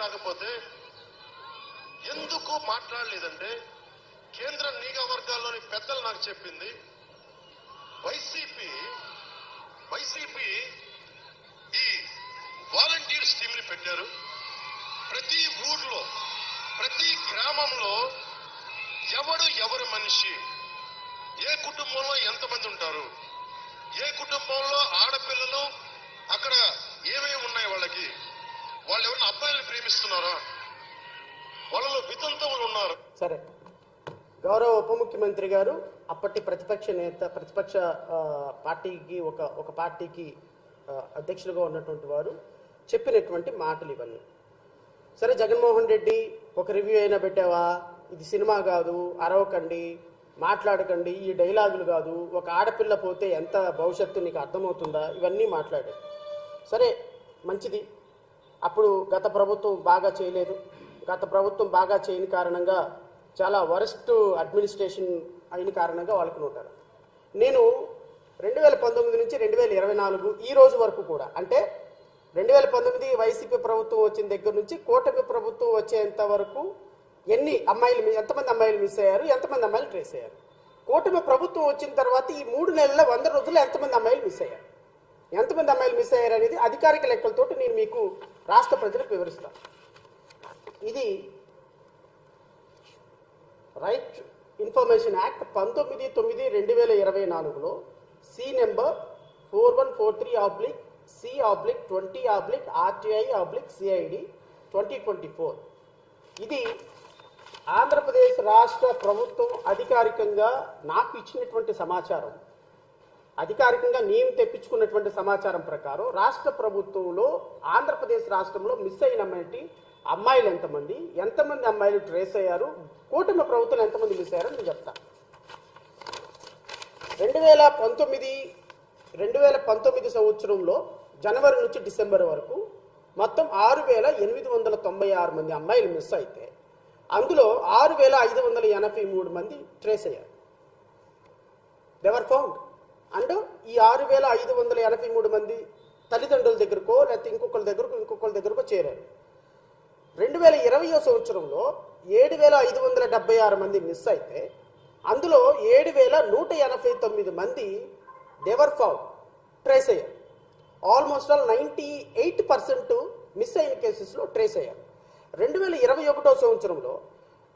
రాకపోతే ఎందుకు మాట్లాడలేదంటే కేంద్ర నిఘా వర్గాల్లోని పెద్దలు నాకు చెప్పింది వైసీపీ ఈ వాలంటీర్స్ టీమ్ ని పెట్టారు. ప్రతి ఊర్లో ప్రతి గ్రామంలో ఎవరు మనిషి, ఏ కుటుంబంలో ఎంతమంది ఉంటారు, ఏ కుటుంబంలో ఆడపిల్లలు అక్కడ ఏమేమి ఉన్నాయి, వాళ్ళకి వాళ్ళు ఎవరైనా అబ్బాయిలు ప్రేమిస్తున్నారా, వాళ్ళలో వితంతువులు ఉన్నారు. సరే, గౌరవ ఉప ముఖ్యమంత్రి గారు అప్పటి ప్రతిపక్ష పార్టీకి ఒక పార్టీకి అధ్యక్షులుగా ఉన్నటువంటి వారు చెప్పినటువంటి మాటలు ఇవన్నీ. సరే, జగన్మోహన్ రెడ్డి ఒక రివ్యూ అయినా పెట్టావా, ఇది సినిమా కాదు, అరవకండి, మాట్లాడకండి, ఈ డైలాగులు కాదు, ఒక ఆడపిల్ల పోతే ఎంత భవిష్యత్తు నీకు అర్థమవుతుందా, ఇవన్నీ మాట్లాడారు. సరే, మంచిది. అప్పుడు గత ప్రభుత్వం బాగా చేయలేదు. గత ప్రభుత్వం బాగా చేయని కారణంగా చాలా వరస్ట్ అడ్మినిస్ట్రేషన్ అయిన కారణంగా వాళ్ళకు ఉంటారు. నేను 2019 నుంచి 2024 ఈ రోజు వరకు కూడా, అంటే 2019 వైసీపీ ప్రభుత్వం వచ్చిన దగ్గర నుంచి కూటమి ప్రభుత్వం వచ్చేంత వరకు ఎంతమంది అమ్మాయిలు మిస్ అయ్యారు, ఎంతమంది అమ్మాయిలు ట్రేస్ అయ్యారు, కూటమి ప్రభుత్వం వచ్చిన తర్వాత ఈ 3 నెలల 100 రోజుల్లో ఎంతమంది అమ్మాయిలు మిస్ అయ్యారు, అనేది అధికారిక లెక్కలతోటి నేను మీకు రాష్ట్ర ప్రజలకు వివరిస్తాను. ఇది రైట్ ఇన్ఫర్మేషన్ యాక్ట్ 19/9/2024లో సి నెంబర్ 4143/C/20/RTI/CID 2024. ఇది ఆంధ్రప్రదేశ్ రాష్ట్ర ప్రభుత్వం అధికారికంగా నాకు ఇచ్చినటువంటి సమాచారం, అధికారికంగా నేను తెప్పించుకున్నటువంటి సమాచారం ప్రకారం రాష్ట్ర ప్రభుత్వంలో ఆంధ్రప్రదేశ్ రాష్ట్రంలో మిస్ అయిన అమ్మాయిలు ఎంతమంది అమ్మాయిలు ట్రేస్ అయ్యారు, కూటమి ప్రభుత్వం ఎంతమంది మిస్ అయ్యారో నేను చెప్తా. 2019 సంవత్సరంలో జనవరి నుంచి డిసెంబర్ వరకు మొత్తం 6,896 మంది అమ్మాయిలు మిస్ అయితే అందులో 6,583 మంది ట్రేస్ అయ్యారు. దేవర్ ఫౌండ్. అండ్ ఈ 6,583 మంది తల్లిదండ్రుల దగ్గరకో లేకపోతే ఇంకొకరి దగ్గరకో చేరారు. 2020 సంవత్సరంలో 7,576 మంది మిస్ అయితే అందులో 7,189 మంది దేవర్ ఫౌండ్, ట్రేస్ అయ్యారు. ఆల్మోస్ట్ ఆల్ 98% మిస్ అయిన కేసెస్లో ట్రేస్ అయ్యారు. 2021 సంవత్సరంలో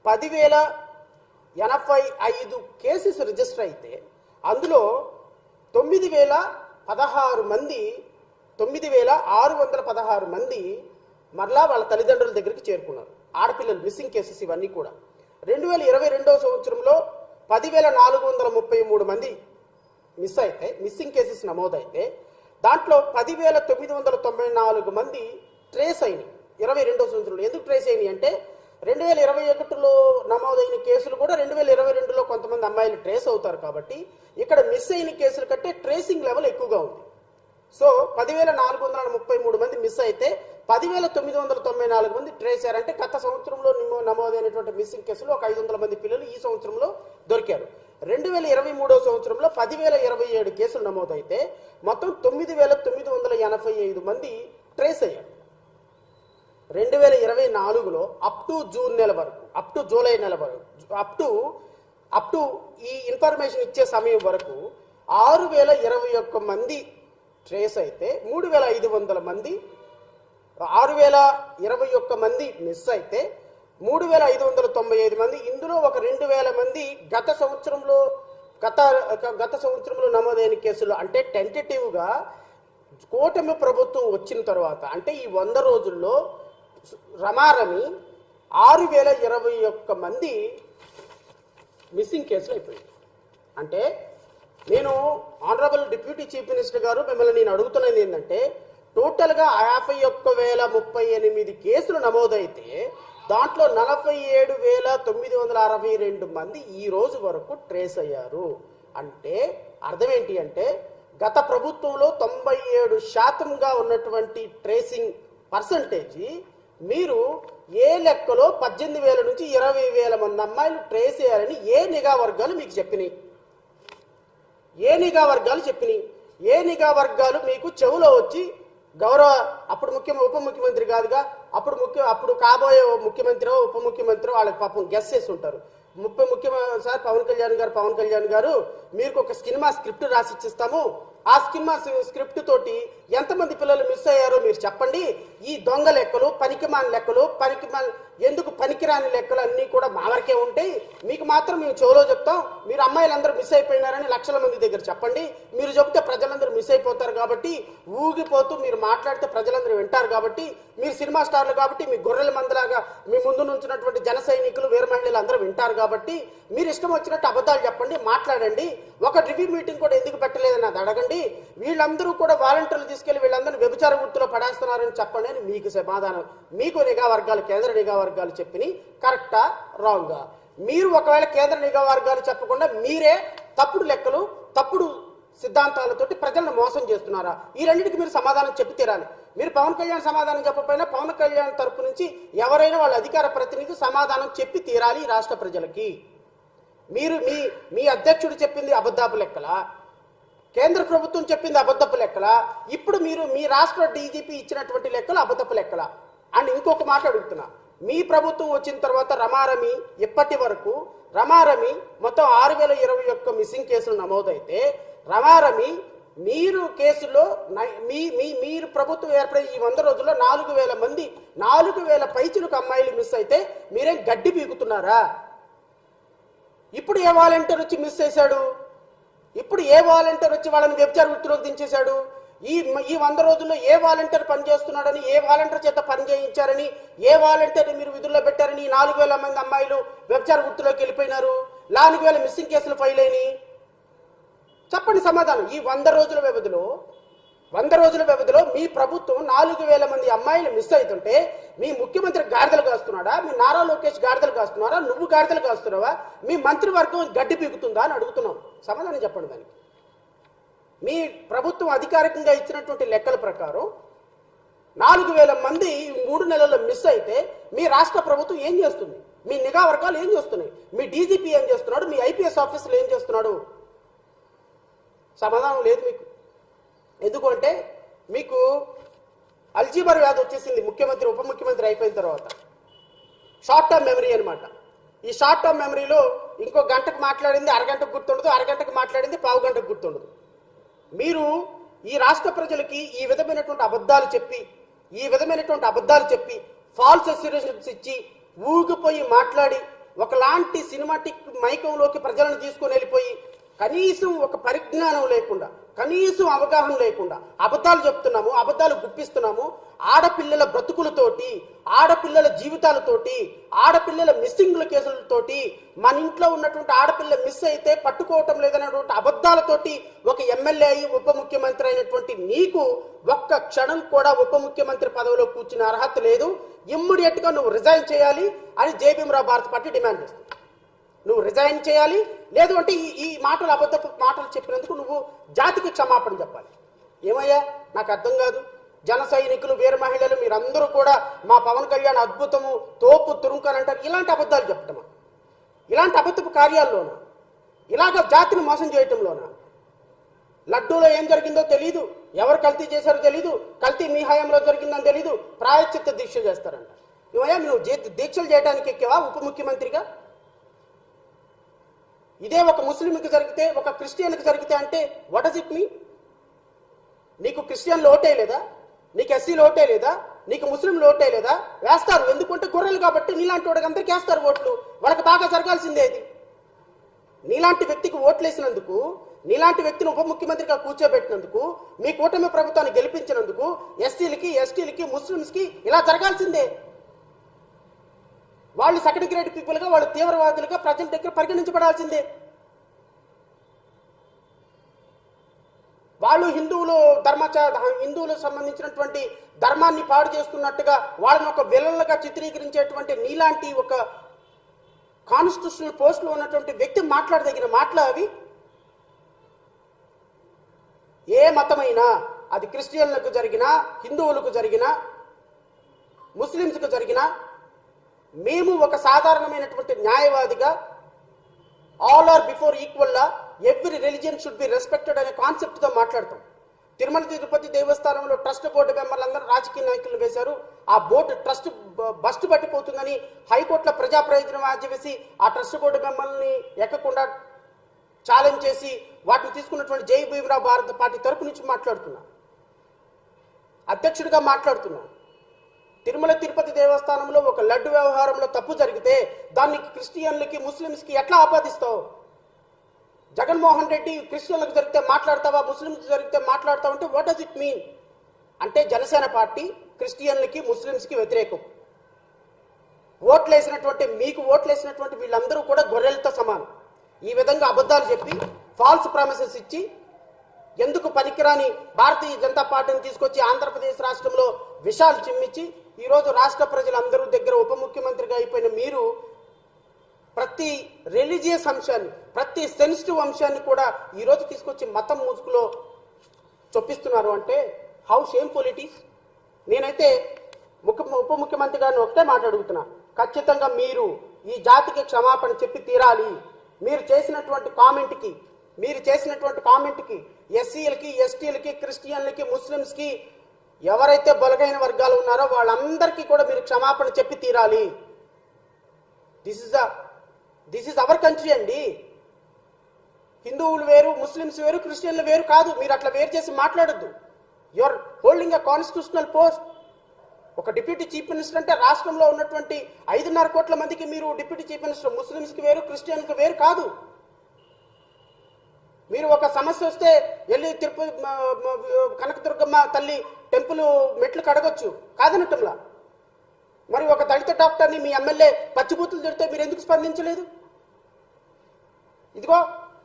10,085 కేసెస్ రిజిస్టర్ అయితే అందులో 9,616 మంది మరలా వాళ్ళ తల్లిదండ్రుల దగ్గరికి చేరుకున్నారు. ఆడపిల్లలు మిస్సింగ్ కేసెస్ ఇవన్నీ కూడా. 2022 సంవత్సరంలో 10,433 మంది మిస్ అయితే మిస్సింగ్ కేసెస్ నమోదైతే దాంట్లో 10,994 మంది ట్రేస్ అయినాయి 22 సంవత్సరంలో. ఎందుకు ట్రేస్ అయినాయి అంటే 2021లో నమోదైన కేసులు కూడా 2022లో కొంతమంది అమ్మాయిలు ట్రేస్ అవుతారు కాబట్టి ఇక్కడ మిస్ అయిన కేసుల కంటే ట్రేసింగ్ లెవెల్ ఎక్కువగా ఉంది. సో 10,433 మంది మిస్ అయితే 10,994 మంది ట్రేస్ అయ్యారంటే గత సంవత్సరంలో నమోదైనటువంటి మిస్సింగ్ కేసులు ఒక 500 మంది పిల్లలు ఈ సంవత్సరంలో దొరికారు. 2023 సంవత్సరంలో 10,027 కేసులు నమోదైతే మొత్తం 9,985 మంది ట్రేస్ అయ్యారు. 2024లో అప్ టు జూలై నెల వరకు అప్ టు ఈ ఇన్ఫర్మేషన్ ఇచ్చే సమయం వరకు 6,021 మంది ట్రేస్ అయితే 3,500 మంది 6,021 మంది మిస్ అయితే 3,595 మంది, ఇందులో ఒక 2,000 మంది గత సంవత్సరంలో నమోదైన కేసులు. అంటే టెంటేటివ్గా కూటమి ప్రభుత్వం వచ్చిన తర్వాత అంటే ఈ 100 రోజుల్లో రమారమి 6,021 మంది మిస్సింగ్ కేసులు అయిపోయింది. అంటే నేను ఆనరబుల్ డిప్యూటీ చీఫ్ మినిస్టర్ గారు మిమ్మల్ని నేను అడుగుతున్నది ఏంటంటే టోటల్గా 51,038 కేసులు నమోదైతే దాంట్లో 47,962 మంది ఈ రోజు వరకు ట్రేస్ అయ్యారు. అంటే అర్థం ఏంటి అంటే గత ప్రభుత్వంలో 97% ఉన్నటువంటి ట్రేసింగ్ పర్సంటేజీ మీరు ఏ లెక్కలో 18,000 నుంచి 20,000 మంది అమ్మాయిలు ట్రేస్ అయ్యారని ఏ నిఘా వర్గాలు మీకు చెప్పినాయి? ఏ నిఘా వర్గాలు మీకు చెవులో వచ్చి గౌరవ అప్పుడు ఉప ముఖ్యమంత్రి కాదుగా, అప్పుడు కాబోయే ముఖ్యమంత్రి ఉప ముఖ్యమంత్రి వాళ్ళకి పాపం గెస్ చేసి ఉంటారు. సార్ పవన్ కళ్యాణ్ గారు మీకు ఒక సినిమా స్క్రిప్ట్ రాసి ఇచ్చిస్తాము, ఆ సినిమా స్క్రిప్ట్ తోటి ఎంతమంది పిల్లలు మిస్ అయ్యారో మీరు చెప్పండి. ఈ దొంగ లెక్కలు, పనికిమాని లెక్కలు, ఎందుకు పనికిరాని లెక్కలు అన్నీ కూడా మా వరకే ఉంటాయి. మీకు మాత్రం మేము చెవులో చెప్తాం, మీరు అమ్మాయిలందరూ మిస్ అయిపోయినారని లక్షల మంది దగ్గర చెప్పండి. మీరు చెబితే ప్రజలందరూ మిస్ అయిపోతారు కాబట్టి, ఊగిపోతూ మీరు మాట్లాడితే ప్రజలందరూ వింటారు కాబట్టి, మీరు సినిమా స్టార్లు కాబట్టి, మీ గొర్రెల మందలాగా మీ ముందు నుంచినటువంటి జన సైనికులు, వీర మహిళలు అందరూ వింటారు కాబట్టి, మీరు ఇష్టం వచ్చినట్టు అబద్ధాలు చెప్పండి, మాట్లాడండి. ఒక రివ్యూ మీటింగ్ కూడా ఎందుకు పెట్టలేదని అది అడగండి. వీళ్ళందరూ కూడా వాలంటీర్లు తీసుకెళ్లి వీళ్ళందరూ వ్యభిచార వృత్తిలో పడేస్తున్నారని చెప్పండి అని మీకు సమాధానం, మీకు నిఘా వర్గాలు, కేంద్ర నిఘా వర్గాలు చెప్పినాయి కరెక్టా రాంగా? మీరు ఒకవేళ కేంద్ర నిఘా వర్గాలు చెప్పకుండా మీరే తప్పుడు లెక్కలు, తప్పుడు సిద్ధాంతాలతోటి ప్రజలను మోసం చేస్తున్నారా? ఈ రెండింటికి మీరు సమాధానం చెప్పి తీరాలి. మీరు పవన్ కళ్యాణ్ సమాధానం చెప్పకపోయినా పవన్ కళ్యాణ్ తరపు నుంచి ఎవరైనా వాళ్ళ అధికార ప్రతినిధి సమాధానం చెప్పి తీరాలి ఈ రాష్ట్ర ప్రజలకి. మీరు మీ అధ్యక్షుడు చెప్పింది అబద్ధపు లెక్కల, కేంద్ర ప్రభుత్వం చెప్పింది అబద్ధపు లెక్కల, ఇప్పుడు మీరు మీ రాష్ట్ర డీజీపీ ఇచ్చినటువంటి లెక్కలు అబద్ధపు లెక్కల. అండ్ ఇంకొక మాట అడుగుతున్నా, మీ ప్రభుత్వం వచ్చిన తర్వాత రమారమి ఇప్పటి వరకు మొత్తం 6021 మిస్సింగ్ కేసులు నమోదైతే, రమారమి మీరు కేసులో మీరు ప్రభుత్వం ఏర్పడే ఈ 100 రోజుల్లో 4000 పైచులకు అమ్మాయిలు మిస్ అయితే మీరేం గడ్డి పీకుతున్నారా? ఇప్పుడు ఏ వాలంటీర్ వచ్చి మిస్ చేశాడు? ఇప్పుడు ఏ వాలంటీర్ వచ్చి వాళ్ళని వ్యభిచార వృత్తిలోకి దించేశాడు? ఈ 100 రోజుల్లో ఏ వాలంటీర్ పనిచేస్తున్నాడని, ఏ వాలంటీర్ చేత పని చేయించారని, ఏ వాలంటీర్ మీరు విధుల్లో పెట్టారని 4000 మంది అమ్మాయిలు వ్యభిచార వృత్తిలోకి వెళ్ళిపోయినారు? 4000 మిస్సింగ్ కేసులు ఫైల్ అయినాయి. చెప్పండి సమాధానం. ఈ 100 రోజుల వ్యవధిలో మీ ప్రభుత్వం 4000 మంది అమ్మాయిలు మిస్ అవుతుంటే మీ ముఖ్యమంత్రి గాడిదలు కాస్తున్నాడా? మీ నారా లోకేష్ గాడిదలు కాస్తున్నారా? నువ్వు గాడిదలు కాస్తున్నావా? మీ మంత్రివర్గం గడ్డి పీకుతుందా అని అడుగుతున్నాం. సమాధానం చెప్పండి దానికి. మీ ప్రభుత్వం అధికారికంగా ఇచ్చినటువంటి లెక్కల ప్రకారం 4000 మంది 3 నెలల్లో మిస్ అయితే మీ రాష్ట్ర ప్రభుత్వం ఏం చేస్తుంది? మీ నిఘా వర్గాలు ఏం చేస్తున్నాయి? మీ డీజీపీ ఏం చేస్తున్నాడు? మీ ఐపీఎస్ ఆఫీసులు ఏం చేస్తున్నాడు? సమాధానం లేదు మీకు. ఎందుకంటే మీకు అల్జీమర్ వ్యాధి వచ్చేసింది ముఖ్యమంత్రి ఉప ముఖ్యమంత్రి అయిపోయిన తర్వాత. షార్ట్ టర్మ్ మెమరీ అనమాట. ఈ షార్ట్ టర్మ్ మెమరీలో ఇంకో గంటకు మాట్లాడింది అరగంటకు గుర్తుండదు, అరగంటకు మాట్లాడింది పావు గంటకు గుర్తుండదు. మీరు ఈ రాష్ట్ర ప్రజలకి ఈ విధమైనటువంటి అబద్ధాలు చెప్పి ఫాల్స్ అస్యూరెషన్స్ ఇచ్చి ఊగిపోయి మాట్లాడి ఒకలాంటి సినిమాటిక్ మైకంలోకి ప్రజలను తీసుకొని వెళ్ళిపోయి కనీసం ఒక పరిజ్ఞానం లేకుండా, కనీసం అవగాహన లేకుండా అబద్ధాలు చెప్తున్నాము, అబద్ధాలు గుప్పిస్తున్నాము. ఆడపిల్లల బ్రతుకులతోటి, ఆడపిల్లల జీవితాలతోటి, ఆడపిల్లల మిస్సింగ్ల కేసులతోటి, మన ఇంట్లో ఉన్నటువంటి ఆడపిల్ల మిస్ అయితే పట్టుకోవటం లేదనేటువంటి అబద్ధాలతోటి ఒక ఎమ్మెల్యే అయి ఉప ముఖ్యమంత్రి అయినటువంటి నీకు ఒక్క క్షణం కూడా ఉప ముఖ్యమంత్రి పదవిలో కూర్చునే అర్హత లేదు. ఇమ్మీడియట్ గా నువ్వు రిజైన్ చేయాలి అని జేబీఎం భారత పార్టీ డిమాండ్ చేస్తుంది. నువ్వు రిజైన్ చేయాలి, లేదు అంటే ఈ అబద్ధపు మాటలు చెప్పినందుకు నువ్వు జాతికి క్షమాపణ చెప్పాలి. ఏమయ్యా నాకు అర్థం కాదు. జన సైనికులు, వీర మహిళలు మీరందరూ కూడా మా పవన్ కళ్యాణ్ అద్భుతము, తోపు తురుంకని అంటారు. ఇలాంటి అబద్ధాలు చెప్పటమా? ఇలాంటి అబద్ధపు కార్యాల్లోనా? ఇలాగ జాతిని మోసం చేయటంలోనా? లడ్డూలో ఏం జరిగిందో తెలీదు, ఎవరు కల్తీ చేశారో తెలీదు, కల్తీ మీ హయాంలో జరిగిందని తెలీదు, ప్రాయశ్చిత్త దీక్ష చేస్తారంట. ఏమయ్యా నువ్వు దీక్షలు చేయడానికి ఎక్కేవా ఉప ముఖ్యమంత్రిగా? ఇదే ఒక ముస్లింకి జరిగితే, ఒక క్రిస్టియన్కి జరిగితే అంటే వాట్ డస్ ఇట్ మీన్? నీకు క్రిస్టియన్లు ఓటే లేదా? నీకు ఎస్సీలు ఓటే లేదా? నీకు ముస్లింలు ఓటే లేదా? వేస్తారు. ఎందుకంటే గొర్రెలు కాబట్టి నీలాంటి వాడికి అందరికీ వేస్తారు ఓట్లు. వాళ్ళకి బాగా జరగాల్సిందే ఇది. నీలాంటి వ్యక్తికి ఓట్లు వేసినందుకు, నీలాంటి వ్యక్తిని ఉప ముఖ్యమంత్రిగా కూర్చోబెట్టినందుకు, మీ కూటమి ప్రభుత్వాన్ని గెలిపించినందుకు ఎస్సీలకి, ఎస్టీలకి, ముస్లింస్కి ఇలా జరగాల్సిందే. వాళ్ళు సెకండ్ గ్రేడ్ పీపుల్గా, వాళ్ళు తీవ్రవాదులుగా ప్రజల దగ్గర పరిగణించబడాల్సిందే. వాళ్ళు హిందువులకు సంబంధించినటువంటి ధర్మాన్ని పాడు చేస్తున్నట్టుగా వాళ్ళని ఒక విలన్లుగా చిత్రీకరించేటువంటి నీలాంటి ఒక కాన్స్టిట్యూషనల్ పోస్టులో ఉన్నటువంటి వ్యక్తి మాట్లాడదగిన మాటలు అవి. ఏ మతమైనా, అది క్రిస్టియన్లకు జరిగినా, హిందువులకు జరిగినా, ముస్లింస్కు జరిగినా, మేము ఒక సాధారణమైనటువంటి న్యాయవాదిగా all are before equal law, every religion should be respected అనే కాన్సెప్ట్తో మాట్లాడతాం. తిరుమల తిరుపతి దేవస్థానంలో ట్రస్ట్ బోర్డు మెంబర్లందరూ రాజకీయ నాయకులు వేశారు. ఆ బోర్డు ట్రస్ట్ బస్టు పట్టిపోతుందని హైకోర్టులో ప్రజా ప్రయోజనం ఆర్జవేసి ఆ ట్రస్ట్ బోర్డు మెంబర్ని ఎక్కకుండా ఛాలెంజ్ చేసి వాటిని తీసుకున్నటువంటి జై భీమరావు భారత పార్టీ తరపు నుంచి మాట్లాడుతున్నా, అధ్యక్షుడిగా మాట్లాడుతున్నా. తిరుమల తిరుపతి దేవస్థానంలో ఒక లడ్డు వ్యవహారంలో తప్పు జరిగితే దాన్ని క్రిస్టియన్లకి ముస్లిమ్స్కి ఎట్లా ఆపాదిస్తావు? జగన్మోహన్ రెడ్డి క్రిస్టియన్లకు జరిగితే మాట్లాడతావా, ముస్లింలకు జరిగితే మాట్లాడతావు అంటే వాట్ డస్ ఇట్ మీన్? అంటే జనసేన పార్టీ క్రిస్టియన్లకి ముస్లింస్కి వ్యతిరేకం. మీకు ఓట్లేసినటువంటి వీళ్ళందరూ కూడా గొర్రెలతో సమానం. ఈ విధంగా అబద్ధాలు చెప్పి ఫాల్స్ ప్రామిసెస్ ఇచ్చి ఎందుకు పనికిరాని భారతీయ జనతా పార్టీని తీసుకొచ్చి ఆంధ్రప్రదేశ్ రాష్ట్రంలో విషాలు చిమ్మించి ఈరోజు రాష్ట్ర ప్రజలందరూ దగ్గర ఉప ముఖ్యమంత్రిగా అయిపోయిన మీరు ప్రతి రిలీజియస్ అంశాన్ని, ప్రతి సెన్సిటివ్ అంశాన్ని కూడా ఈరోజు తీసుకొచ్చి మతం ముసుగులో చొప్పిస్తున్నారు అంటే హౌ షేమ్ఫుల్ ఇట్ ఈస్. నేనైతే ఉప ముఖ్యమంత్రి గారిని ఒకటే మాట అడుగుతున్నా, ఖచ్చితంగా మీరు ఈ జాతికి క్షమాపణ చెప్పి తీరాలి. మీరు చేసినటువంటి కామెంట్కి ఎస్సీలకి, ఎస్టీలకి, క్రిస్టియన్లకి, ముస్లిమ్స్కి ఎవరైతే బలగైన వర్గాలు ఉన్నారో వాళ్ళందరికీ కూడా మీరు క్షమాపణ చెప్పి తీరాలి. దిస్ ఇస్ అవర్ కంట్రీ అండి. హిందువులు వేరు, ముస్లిమ్స్ వేరు, క్రిస్టియన్లు వేరు కాదు. మీరు అట్లా వేరు చేసి మాట్లాడొద్దు. You are holding a constitutional post. ఒక డిప్యూటీ చీఫ్ మినిస్టర్ అంటే రాష్ట్రంలో ఉన్నటువంటి 5.5 కోట్ల మందికి మీరు డిప్యూటీ చీఫ్ మినిస్టర్. ముస్లిమ్స్కి వేరు, క్రిస్టియన్కి వేరు కాదు. మీరు ఒక సమస్య వస్తే వెళ్ళి తిరుపతి కనకదుర్గమ్మ తల్లి టెంపుల్ మెట్లు కడగొచ్చు, కాదనటంలా. మరి ఒక దళిత డాక్టర్ని మీ ఎమ్మెల్యే పచ్చిబూతులు తిడితే మీరు ఎందుకు స్పందించలేదు? ఇదిగో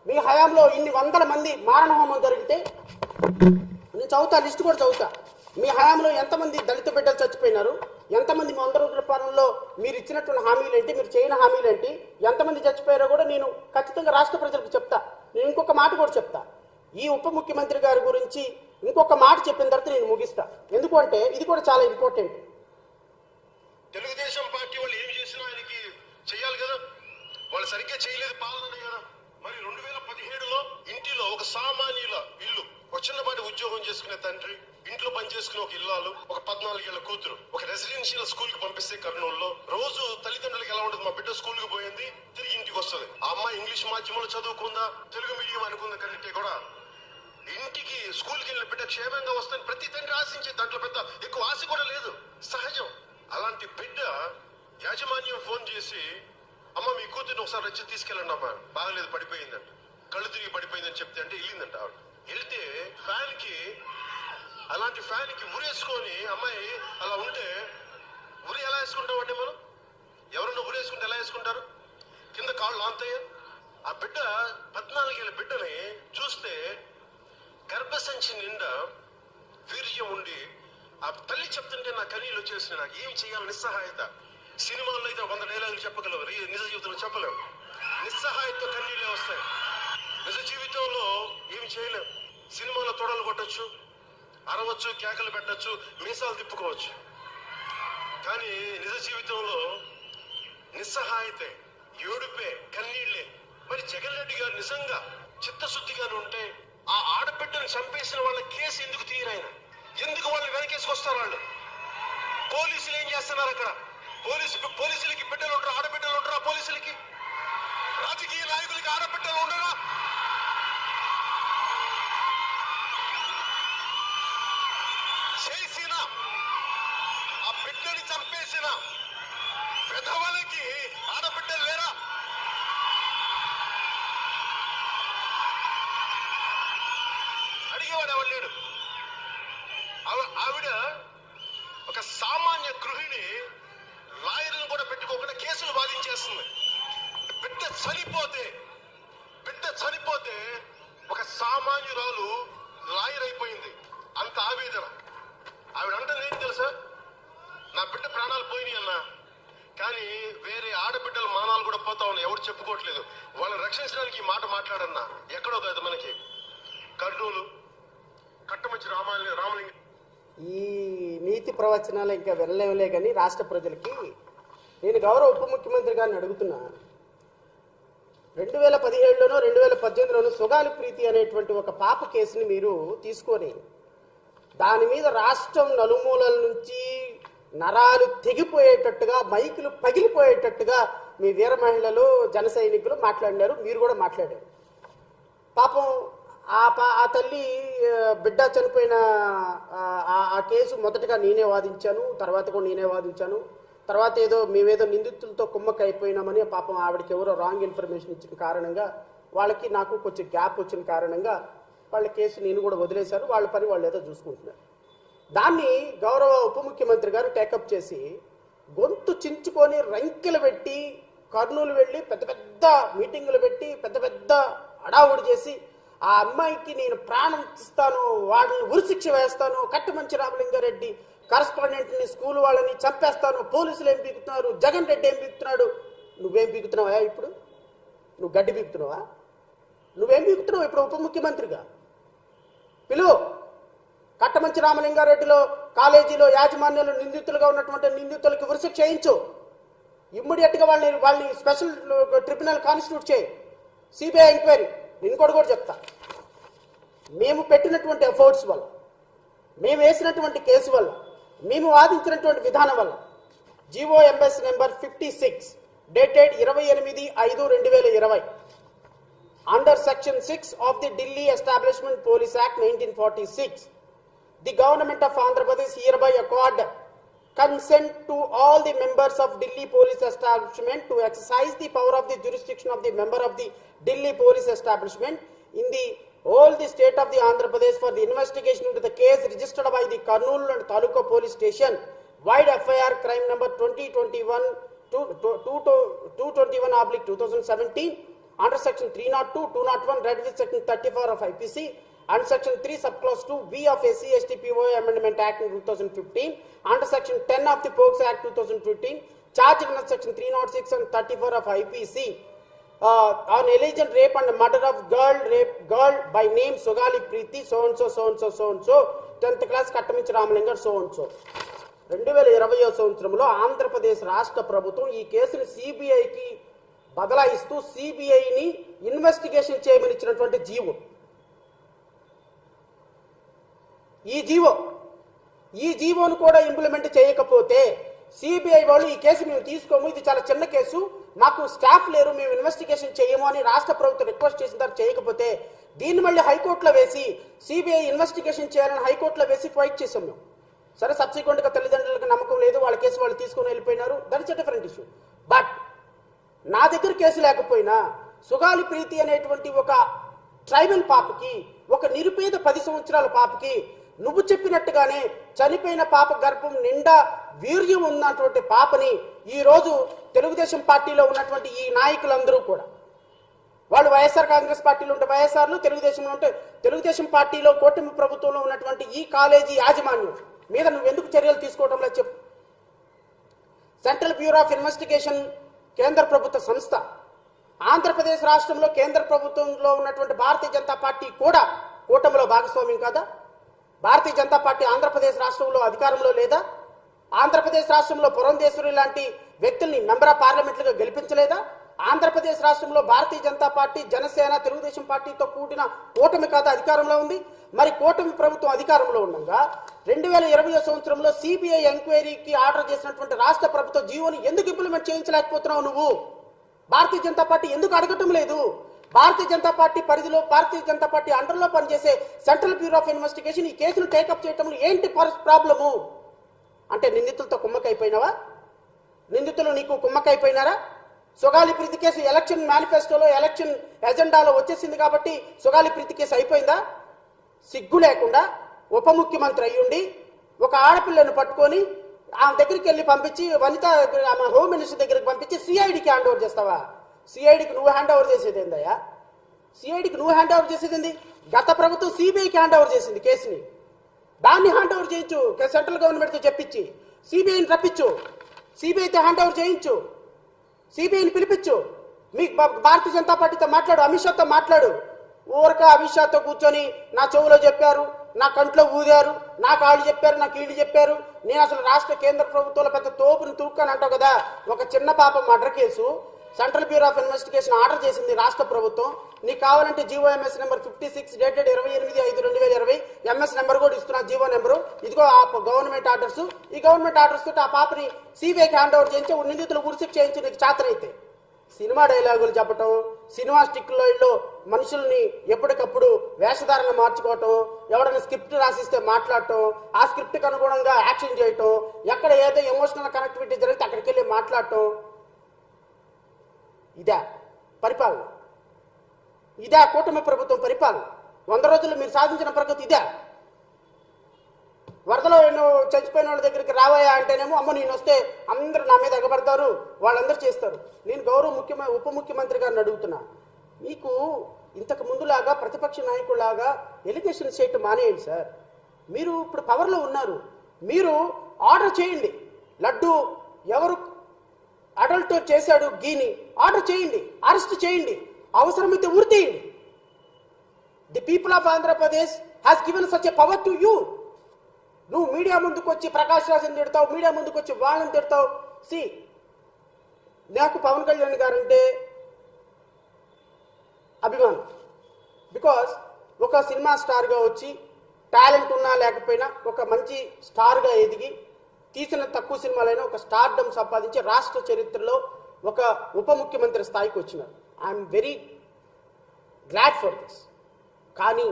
మీ హయాంలో ఇన్ని వందల మంది మారణ హోమం జరిగితే నేను చదువుతా, లిస్టు కూడా చదువుతా. మీ హయాంలో ఎంతమంది దళిత బిడ్డలు చచ్చిపోయినారు, ఎంతమంది 100 రోజుల పాలనలో మీరు ఇచ్చినటువంటి హామీలు ఏంటి, మీరు చేయని హామీలు ఏంటి, ఎంతమంది చచ్చిపోయారో కూడా నేను ఖచ్చితంగా రాష్ట్ర ప్రజలకు చెప్తా. నేను ఇంకొక మాట కూడా చెప్తా. ఈ ఉప ముఖ్యమంత్రి గారి గురించి ఇంకొక మాట చెప్పిన తర్వాత నేను ముగిస్తా. ఎందుకు అంటే ఇది కూడా చాలా ఇంపార్టెంట్. తెలుగుదేశం పార్టీ వాళ్ళు ఏం చేసినా ఆయనకి చెయ్యాలి కదా, వాళ్ళు సరిగ్గా చేయలేదు పాలన కదా. మరి 2017లో ఇంటిలో ఒక సామాన్యుల ఇల్లు, ఒక చిన్నపాటి ఉద్యోగం చేసుకునే తండ్రి, ఇంట్లో పనిచేసుకునే ఒక ఇల్లాలు, ఒక 14 ఏళ్ల కూతురు ఒక రెసిడెన్షియల్ స్కూల్ కి పంపిస్తే కర్నూలులో రోజు తల్లిదండ్రులకు ఎలా ఉంటుంది, మా బిడ్డ స్కూల్ కి పోయింది తిరిగి ఇంటికి వస్తుంది, ఆ అమ్మాయి ఇంగ్లీష్ మాధ్యమంలో చదువుకుందా తెలుగు మీడియం అనుకుందా కంటే కూడా ఇంటికి స్కూల్కి వెళ్ళిన బిడ్డ క్షేమంగా వస్తుంది ప్రతి తండ్రి ఆశించే. దాంట్లో పెద్ద ఎక్కువ ఆశ కూడా లేదు, సహజం. అలాంటి బిడ్డ యాజమాన్యం ఫోన్ చేసి అమ్మ మీ కూతుర్ని ఒకసారి వచ్చి తీసుకెళ్ళండి అమ్మా, బాగలేదు పడిపోయిందంట, కళ్ళు తిరిగి పడిపోయిందని చెప్తే అంటే వెళ్ళిందంట. ఆవిడ వెళ్తే అలాంటి ఫ్యాన్ కి ఉరేసుకొని అమ్మాయి అలా ఉంటే ఉరి ఎలా వేసుకుంటామండి మనం? ఎవరన్నా ఉరేసుకుంటే ఎలా వేసుకుంటారు? కింద కాళ్ళు లాంతయ్య. ఆ బిడ్డ 14 ఏళ్ల బిడ్డని చూస్తే గర్భసంచి నిండా వీర్యం ఉండి ఆ తల్లి చెప్తుంటే నా కన్నీళ్ళు వచ్చేసిన, నాకు ఏమి చేయాలి నిస్సహాయత. సినిమాల్లో అయితే 100 డైలాగులు చెప్పగలవు, నిజ జీవితంలో చెప్పలేవు. నిస్సహాయత కన్నీళ్ళే వస్తాయి. నిజ జీవితంలో ఏమి చేయలేవు. సినిమాలో తొడలు కొట్టచ్చు, అరవచ్చు, కేకలు పెట్టచ్చు, మీసాలు తిప్పుకోవచ్చు. కానీ నిజ జీవితంలో నిస్సహాయతే, ఏడుపే, కన్నీళ్లే. మరి జగన్ రెడ్డి గారు నిజంగా చిత్తశుద్ధిగానే ఉంటే ఆ ఆడబిడ్డను చంపేసిన వాళ్ళ కేసు ఎందుకు తీయరాయన? ఎందుకు వాళ్ళు వెనకేసుకొస్తారు? వాళ్ళు పోలీసులు ఏం చేస్తున్నారు అక్కడ? పోలీసులకి బిడ్డలు ఉంటారు, ఆడబిడ్డలు ఉంటారా? పోలీసులకి, రాజకీయ నాయకులకి ఆడబిడ్డలు ఉండరా? చేసిన ఆ బిడ్డని చంపేసిన విధవలకి ఆడబిడ్డలు లేరా? అడిగేవాడు ఎవరు లేడు. ఆవిడ ఒక సామాన్య గృహిణి, లాయర్లను కూడా పెట్టుకోకుండా కేసులు వాదించేస్తుంది. బిడ్డ చనిపోతే ఒక సామాన్యురాలు లాయర్ అయిపోయింది. అంత ఆవేదన. ఆవిడ అంటుంది ఏంటి తెలుసా? నా బిడ్డ ప్రాణాలు పోయినాయి అన్నా, కానీ వేరే ఆడబిడ్డల మానాలు కూడా పోతా ఉన్నాయి, ఎవరు చెప్పుకోవట్లేదు. వాళ్ళని రక్షించడానికి ఈ మాట మాట్లాడన్నా. ఎక్కడో కాదు మనకి కర్నూలు కట్టమంచి రామలింగ. ఈ నీతి ప్రవచనాలు ఇంకా వెళ్ళలేవులే కానీ రాష్ట్ర ప్రజలకి నేను గౌరవ ఉప ముఖ్యమంత్రి గారిని అడుగుతున్నా. 2017లోనో 2018లోనో సుగాలి ప్రీతి అనేటువంటి ఒక పాప కేసుని మీరు తీసుకొని దాని మీద రాష్ట్రం నలుమూలల నుంచి నరాలు తెగిపోయేటట్టుగా, మైకులు పగిలిపోయేటట్టుగా మీ వీర మహిళలు, జన సైనికులు మాట్లాడినారు. మీరు కూడా మాట్లాడారు. పాపం ఆ తల్లి బిడ్డ చనిపోయిన ఆ కేసు మొదటగా నేనే వాదించాను, తర్వాత కూడా నేనే వాదించాను. తర్వాత మేమేదో నిందితులతో కుమ్మక్క అయిపోయినామని పాపం ఆవిడకి ఎవరో రాంగ్ ఇన్ఫర్మేషన్ ఇచ్చిన కారణంగా వాళ్ళకి నాకు కొంచెం గ్యాప్ వచ్చిన కారణంగా వాళ్ళ కేసు నేను కూడా వదిలేశారు. వాళ్ళ పని వాళ్ళు ఏదో చూసుకుంటున్నారు. దాన్ని గౌరవ ఉప ముఖ్యమంత్రి గారు టేకప్ చేసి గొంతు చించుకొని రంకెలు పెట్టి కర్నూలు వెళ్ళి పెద్ద పెద్ద మీటింగులు పెట్టి పెద్ద పెద్ద అడావుడి చేసి ఆ అమ్మాయికి నేను ప్రాణం ఇస్తాను, వాళ్ళని ఉరిశిక్ష వేస్తాను, కట్టమంచి రామలింగారెడ్డి కరస్పాండెంట్ని స్కూల్ వాళ్ళని చంపేస్తాను, పోలీసులు ఏం పీకుతున్నారు, జగన్ రెడ్డి ఏం పీకుతున్నాడు. నువ్వేం పీకుతున్నావా? ఇప్పుడు నువ్వు గడ్డి పీకుతున్నావా? నువ్వేం పీకుతున్నావు ఇప్పుడు ఉప ముఖ్యమంత్రిగా? పిలువు. కట్టమంచి రామలింగారెడ్డిలో కాలేజీలో యాజమాన్యాలు నిందితులుగా ఉన్నటువంటి నిందితులకి ఉరిశిక్ష చేయించు. ఇమ్మీడియట్గా వాళ్ళని స్పెషల్ ట్రిబ్యునల్ కాన్స్టిట్యూట్ చేయి. CBI enquiry. ఇంకోటి కూడా చెప్తా, మేము పెట్టినటువంటి ఎఫర్ట్స్ వల్ల, మేము వేసినటువంటి కేసు వల్ల, మేము వాదించినటువంటి విధానం వల్ల GOMS number 56 dated 28/5/2020 under section 6 of the Delhi Establishment Police Act 1946, the government of Andhra Pradesh hereby accord consent to all the members of Delhi Police Establishment to exercise the power of the jurisdiction of the member of the Delhi Police Establishment in the whole the state of the Andhra Pradesh for the investigation into the case registered by the Kurnool and Taluka Police Station, wide FIR crime number 2021/2017 under section 302, 201 read with section 34 of IPC and section 3 subclause 2B of SC/ST/POA Amendment Act 2015 under section 10 of the POCSO Act 2015 charged under section 306 and 34 of IPC on alleged rape and murder of girl by name Sogali Preeti so and so 10th class కట్టమించి Ramalingar so and so. 2020 సంవత్సరంలో ఆంధ్రప్రదేశ్ రాష్ట్ర ప్రభుత్వం ఈ కేసును సిబిఐకి బదలాయిస్తూ సిబిఐని investigation చేయమని ఇచ్చినటువంటి GO. ఈ జీవోను కూడా ఇంప్లిమెంట్ చేయకపోతే సిబిఐ వాళ్ళు ఈ కేసు మేము తీసుకోము, ఇది చాలా చిన్న కేసు, మాకు స్టాఫ్ లేరు, మేము ఇన్వెస్టిగేషన్ చేయము అని రాష్ట్ర ప్రభుత్వం రిక్వెస్ట్ చేసిన తర్వాత చేయకపోతే దీన్ని మళ్ళీ హైకోర్టులో వేసి సిబిఐ ఇన్వెస్టిగేషన్ చేయాలని హైకోర్టులో వేసి ఫైట్ చేసాం మేము. సరే, సబ్సిక్వెంట్గా తల్లిదండ్రులకు నమ్మకం లేదు, వాళ్ళ కేసు వాళ్ళు తీసుకొని వెళ్ళిపోయినారు, that is a different issue. But నా దగ్గర కేసు లేకపోయినా సుగాలి ప్రీతి అనేటువంటి ఒక ట్రైబల్ పాపకి, ఒక నిరుపేద 10 సంవత్సరాల పాపకి నువ్వు చెప్పినట్టుగానే చనిపోయిన పాప గర్భం నిండా వీర్యం ఉన్నటువంటి పాపని ఈరోజు తెలుగుదేశం పార్టీలో ఉన్నటువంటి ఈ నాయకులందరూ కూడా, వాళ్ళు వైఎస్ఆర్ కాంగ్రెస్ పార్టీలో ఉంటే వైఎస్ఆర్లు, తెలుగుదేశంలో ఉంటే తెలుగుదేశం పార్టీలో కూటమి ప్రభుత్వంలో ఉన్నటువంటి ఈ కాలేజీ యాజమాన్యం మీద నువ్వెందుకు చర్యలు తీసుకోవడం లేదు చెప్పు. సెంట్రల్ బ్యూరో ఆఫ్ ఇన్వెస్టిగేషన్ కేంద్ర ప్రభుత్వ సంస్థ, ఆంధ్రప్రదేశ్ రాష్ట్రంలో కేంద్ర ప్రభుత్వంలో ఉన్నటువంటి భారతీయ జనతా పార్టీ కూడా కూటమిలో భాగస్వామ్యం కాదా? భారతీయ జనతా పార్టీ ఆంధ్రప్రదేశ్ రాష్ట్రంలో అధికారంలో లేదా? ఆంధ్రప్రదేశ్ రాష్ట్రంలో పురంధేశ్వరి లాంటి వ్యక్తుల్ని మెంబర్ ఆఫ్ పార్లమెంట్లుగా గెలిపించలేదా? ఆంధ్రప్రదేశ్ రాష్ట్రంలో భారతీయ జనతా పార్టీ, జనసేన, తెలుగుదేశం పార్టీతో కూడిన కూటమి కాదా అధికారంలో ఉంది? మరి కూటమి ప్రభుత్వం అధికారంలో ఉండగా 2020 సంవత్సరంలో సిబిఐ ఎంక్వైరీకి ఆర్డర్ చేసినటువంటి రాష్ట్ర ప్రభుత్వ జీవోని ఎందుకు ఇంప్లిమెంట్ చేయించలేకపోతున్నావు నువ్వు? భారతీయ జనతా పార్టీ ఎందుకు అడగటం లేదు? భారతీయ జనతా పార్టీ పరిధిలో, భారతీయ జనతా పార్టీ అండర్లో పనిచేసే సెంట్రల్ బ్యూరో ఆఫ్ ఇన్వెస్టిగేషన్ ఈ కేసును టేకప్ చేయటంలో ఏంటి ప్రాబ్లము? అంటే నిందితులతో కుమ్మకైపోయినావా? నిందితులు నీకు కుమ్మకైపోయినారా? సుగాలి ప్రీతి కేసు ఎలక్షన్ మేనిఫెస్టోలో, ఎలక్షన్ ఎజెండాలో వచ్చేసింది కాబట్టి సుగాలి ప్రీతి కేసు అయిపోయిందా? సిగ్గు లేకుండా ఉప ముఖ్యమంత్రి అయ్యుండి ఒక ఆడపిల్లను పట్టుకొని ఆమె దగ్గరికి వెళ్ళి పంపించి, వనిత ఆమె హోమ్ మినిస్టర్ దగ్గరికి పంపించి సిఐడికి హ్యాండ్ ఓవర్ చేస్తావా? సిఐడికి నువ్వు హ్యాండ్ ఓవర్ చేసేది ఏందయ్యా? సిఐడికి నువ్వు హ్యాండ్ ఓవర్ చేసేది ఏంది? గత ప్రభుత్వం సిబిఐకి హ్యాండ్ ఓవర్ చేసింది కేసుని, దాన్ని హ్యాండ్ ఓవర్ చేయించు, సెంట్రల్ గవర్నమెంట్తో చెప్పించి సిబిఐని రప్పించు, సిబిఐతో హ్యాండ్ ఓవర్ చేయించు, సిబిఐని పిలిపించు, మీకు భారతీయ జనతా పార్టీతో మాట్లాడు, అమిత్ షాతో మాట్లాడు. ఊరక అమిత్ షాతో కూర్చొని నా చెవులో చెప్పారు, నా కంట్లో ఊదారు, నాకు వాళ్ళు చెప్పారు, నాకు వీళ్ళు చెప్పారు, నేను అసలు రాష్ట్ర కేంద్ర ప్రభుత్వంలో పెద్ద తోపుని తురుక్కాని అంటావు కదా. ఒక చిన్న పాప murder case central bureau of investigation order చేసింది రాష్ట్ర ప్రభుత్వం. నీకు కావాలంటే GOMS number 56 dated 28/5/2020 MS number కూడా ఇస్తున్నా, జీవో నెంబరు. ఇదిగో ఆ గవర్నమెంట్ ఆర్డర్స్. ఈ గవర్నమెంట్ ఆర్డర్స్ తోటి ఆ పాపని సిబిఐకి హ్యాండ్ ఓవర్ చేయించి నిందితులు ఉరిశిక్ష చేయించి నీకు చేతనైతే సినిమా డైలాగులు చెప్పటం, సినిమా స్టిక్లో మనుషుల్ని ఎప్పటికప్పుడు వేషధారణ మార్చుకోవటం, ఎవరైనా స్క్రిప్ట్ రాసిస్తే మాట్లాడటం, ఆ స్క్రిప్ట్కి అనుగుణంగా యాక్షన్ చేయటం, ఎక్కడ ఏదో ఎమోషనల్ కనెక్టివిటీ జరిగితే అక్కడికి వెళ్ళి మాట్లాడటం. ఇదే పరిపాలన, ఇదే కూటమి ప్రభుత్వం పరిపాలన. 100 రోజులు మీరు సాధించిన ప్రగతి ఇదే. వరదలో చచ్చిపోయిన వాళ్ళ దగ్గరికి రావాయా అంటేనేమో అమ్మ నేను వస్తే అందరూ నా మీద ఎగబడతారు, వాళ్ళందరూ చేస్తారు. నేను గౌరవ ఉప ముఖ్యమంత్రి గారిని అడుగుతున్నా, మీకు ఇంతకు ముందులాగా ప్రతిపక్ష నాయకులాగా ఎలిగేషన్ చేయటం మానేయండి సార్. మీరు ఇప్పుడు పవర్లో ఉన్నారు, మీరు ఆర్డర్ చేయండి. లడ్డు ఎవరు అడల్ట్ చేశాడు గీని ఆర్డర్ చేయండి, అరెస్ట్ చేయండి, అవసరమైతే ఉరి తీయండి. The people of Andhra Pradesh has given such a power to you. నువ్వు మీడియా ముందుకు వచ్చి ప్రకాష్ రాజుని తిడతావు, మీడియా ముందుకు వచ్చి వాళ్ళని తిడతావు. నాకు పవన్ కళ్యాణ్ గారంటే అభిమానం. బికాస్ ఒక సినిమా స్టార్గా వచ్చి టాలెంట్ ఉన్నా లేకపోయినా ఒక మంచి స్టార్గా ఎదిగి తీసిన తక్కువ సినిమాలైనా ఒక స్టార్డమ్ సంపాదించి రాష్ట్ర చరిత్రలో ఒక ఉప ముఖ్యమంత్రి స్థాయికి వచ్చినారు. I'm very glad for this. కానీ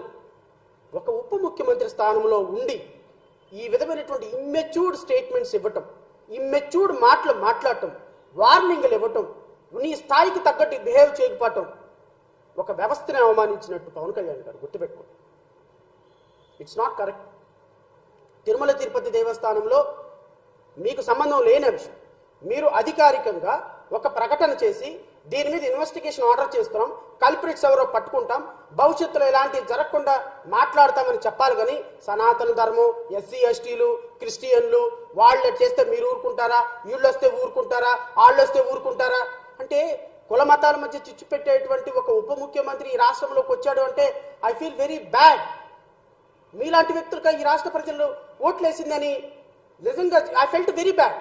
ఒక ఉప ముఖ్యమంత్రి స్థానంలో ఉండి ఈ విధమైనటువంటి ఇమ్మెచ్యూర్డ్ స్టేట్మెంట్స్ ఇవ్వటం, ఇమ్మెచ్యూర్డ్ మాటలు మాట్లాడటం, వార్నింగ్లు ఇవ్వటం, నీ స్థాయికి తగ్గట్టు బిహేవ్ చేయకపోవటం ఒక వ్యవస్థని అవమానించినట్టు పవన్ కళ్యాణ్ గారు గుర్తుపెట్టుకోండి. It's not correct. Tirumala Tirupati దేవస్థానంలో మీకు సంబంధం లేని అంశం మీరు అధికారికంగా ఒక ప్రకటన చేసి దీని మీద ఇన్వెస్టిగేషన్ ఆర్డర్ చేస్తున్నాం, కల్ప్రిట్స్ ఎవరో పట్టుకుంటాం, భవిష్యత్తులో ఇలాంటివి జరగకుండా మాట్లాడతామని చెప్పాలి. కానీ సనాతన ధర్మం, ఎస్సీ ఎస్టీలు, క్రిస్టియన్లు వాళ్ళు చేస్తే మీరు ఊరుకుంటారా, వీళ్ళు వస్తే ఊరుకుంటారా, వాళ్ళు వస్తే ఊరుకుంటారా అంటే కుల మతాల మధ్య చిచ్చు పెట్టేటువంటి ఒక ఉప ముఖ్యమంత్రి ఈ రాష్ట్రంలోకి వచ్చాడు అంటే ఐ ఫీల్ వెరీ బ్యాడ్. మీలాంటి వ్యక్తులుగా ఈ రాష్ట్ర ప్రజలు ఓట్లేసిందని నిజంగా ఐ ఫెల్ట్ వెరీ బ్యాడ్.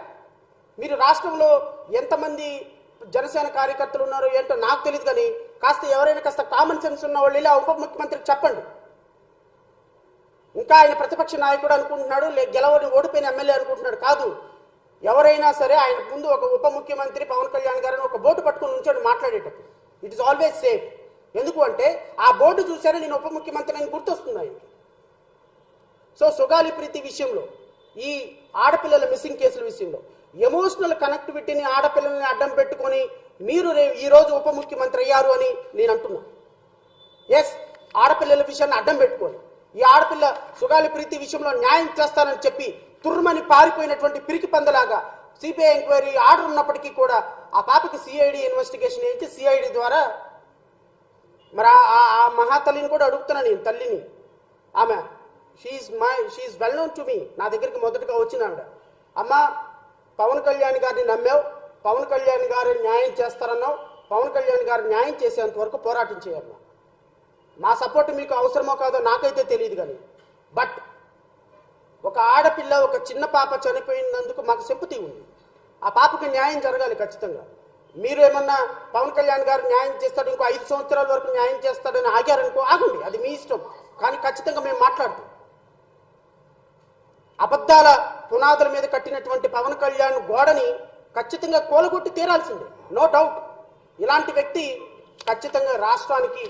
మీరు రాష్ట్రంలో ఎంతమంది జనసేన కార్యకర్తలు ఉన్నారో ఏంటో నాకు తెలియదు, కానీ కాస్త ఎవరైనా కాస్త కామన్ సెన్స్ ఉన్న వాళ్ళు ఇలా ఉప ముఖ్యమంత్రికి చెప్పండి. ఇంకా ఆయన ప్రతిపక్ష నాయకుడు అనుకుంటున్నాడు, గెలవని ఓడిపోయిన ఎమ్మెల్యే అనుకుంటున్నాడు. కాదు, ఎవరైనా సరే ఆయన ముందు ఒక ఉప ముఖ్యమంత్రి పవన్ కళ్యాణ్ గారిని ఒక బోర్డు పట్టుకుని ఉంచాడు మాట్లాడేటప్పుడు. It is always safe. ఎందుకు అంటే ఆ బోర్డు చూసారే నేను ఉప ముఖ్యమంత్రి అని గుర్తొస్తుంది ఆయనకి. సో సుగాలి ప్రీతి విషయంలో, ఈ ఆడపిల్లల మిస్సింగ్ కేసుల విషయంలో ఎమోషనల్ కనెక్టివిటీని ఆడపిల్లల్ని అడ్డం పెట్టుకొని మీరు ఈ రోజు ఉప ముఖ్యమంత్రి అయ్యారు అని నేను అంటున్నా. ఎస్, ఆడపిల్లల విషయాన్ని అడ్డం పెట్టుకొని ఈ ఆడపిల్ల సుగాలి ప్రీతి విషయంలో న్యాయం చేస్తానని చెప్పి తుర్మని పారిపోయినటువంటి పిరికి పందలాగా సిబిఐ ఎంక్వైరీ ఆర్డర్ ఉన్నప్పటికీ కూడా ఆ పాపకి సిఐడి ఇన్వెస్టిగేషన్ చేయించి సిఐడి ద్వారా మరి ఆ మహాతల్లిని కూడా అడుగుతున్నా నేను, తల్లిని. ఆమె she well known to me. నా దగ్గరికి మొదటగా వచ్చిన ఆవిడ, అమ్మ పవన్ కళ్యాణ్ గారిని నమ్మావు, పవన్ కళ్యాణ్ గారు న్యాయం చేస్తారన్నావు, పవన్ కళ్యాణ్ గారు న్యాయం చేసేంత వరకు పోరాటం చేయాలన్నా. మా సపోర్ట్ మీకు అవసరమో కాదో నాకైతే తెలియదు, కానీ బట్ ఒక ఆడపిల్ల, ఒక చిన్న పాప చనిపోయినందుకు మాకు సింపతి ఉంది. ఆ పాపకి న్యాయం జరగాలి ఖచ్చితంగా. మీరు ఏమన్నా పవన్ కళ్యాణ్ గారు న్యాయం చేస్తాడు, ఇంకో 5 సంవత్సరాల వరకు న్యాయం చేస్తాడని ఆగారనుకో, ఆగండి, అది మీ ఇష్టం. కానీ ఖచ్చితంగా మేము మాట్లాడతాం. అబద్ధాల పునాదుల మీద కట్టినటువంటి పవన్ కళ్యాణ్ గోడని ఖచ్చితంగా కూలగొట్టి తీరాల్సిందే, నో డౌట్. ఇలాంటి వ్యక్తి ఖచ్చితంగా రాష్ట్రానికి,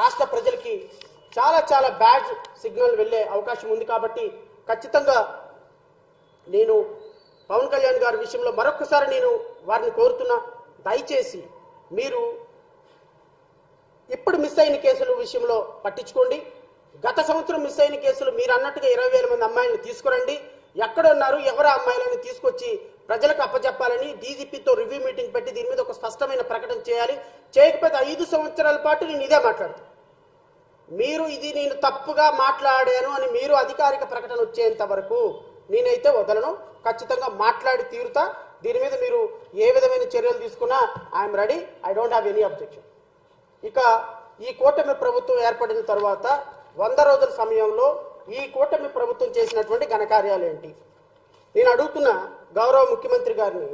రాష్ట్ర ప్రజలకి చాలా చాలా బ్యాడ్ సిగ్నల్ వెళ్ళే అవకాశం ఉంది. కాబట్టి ఖచ్చితంగా నేను పవన్ కళ్యాణ్ గారి విషయంలో మరొకసారి నేను వారిని కోరుతున్నా, దయచేసి మీరు ఇప్పుడు మిస్ అయిన కేసుల విషయంలో పట్టించుకోండి. గత సంవత్సరం మిస్ అయిన కేసులు మీరు అన్నట్టుగా 20,000 మంది అమ్మాయిలను తీసుకురండి. ఎక్కడ ఉన్నారు, ఎవరు అమ్మాయిలను తీసుకొచ్చి ప్రజలకు అప్పచెప్పాలని డీజీపీతో రివ్యూ మీటింగ్ పెట్టి దీని మీద ఒక స్పష్టమైన ప్రకటన చేయాలి. చేయకపోతే 5 సంవత్సరాల పాటు నేను ఇదే మాట్లాడతాను. మీరు ఇది నేను తప్పుగా మాట్లాడాను అని మీరు అధికారిక ప్రకటన వచ్చేంత వరకు నేనైతే వదలను. ఖచ్చితంగా మాట్లాడి తీరుతా. దీని మీద మీరు ఏ విధమైన చర్యలు తీసుకున్నా I'm ready. I don't have any objection. ఇక ఈ కూటమి ప్రభుత్వం ఏర్పడిన తర్వాత 100 రోజుల సమయంలో ఈ కూటమి ప్రభుత్వం చేసినటువంటి ఘనకార్యాలు ఏంటి నేను అడుగుతున్నా గౌరవ ముఖ్యమంత్రి గారిని.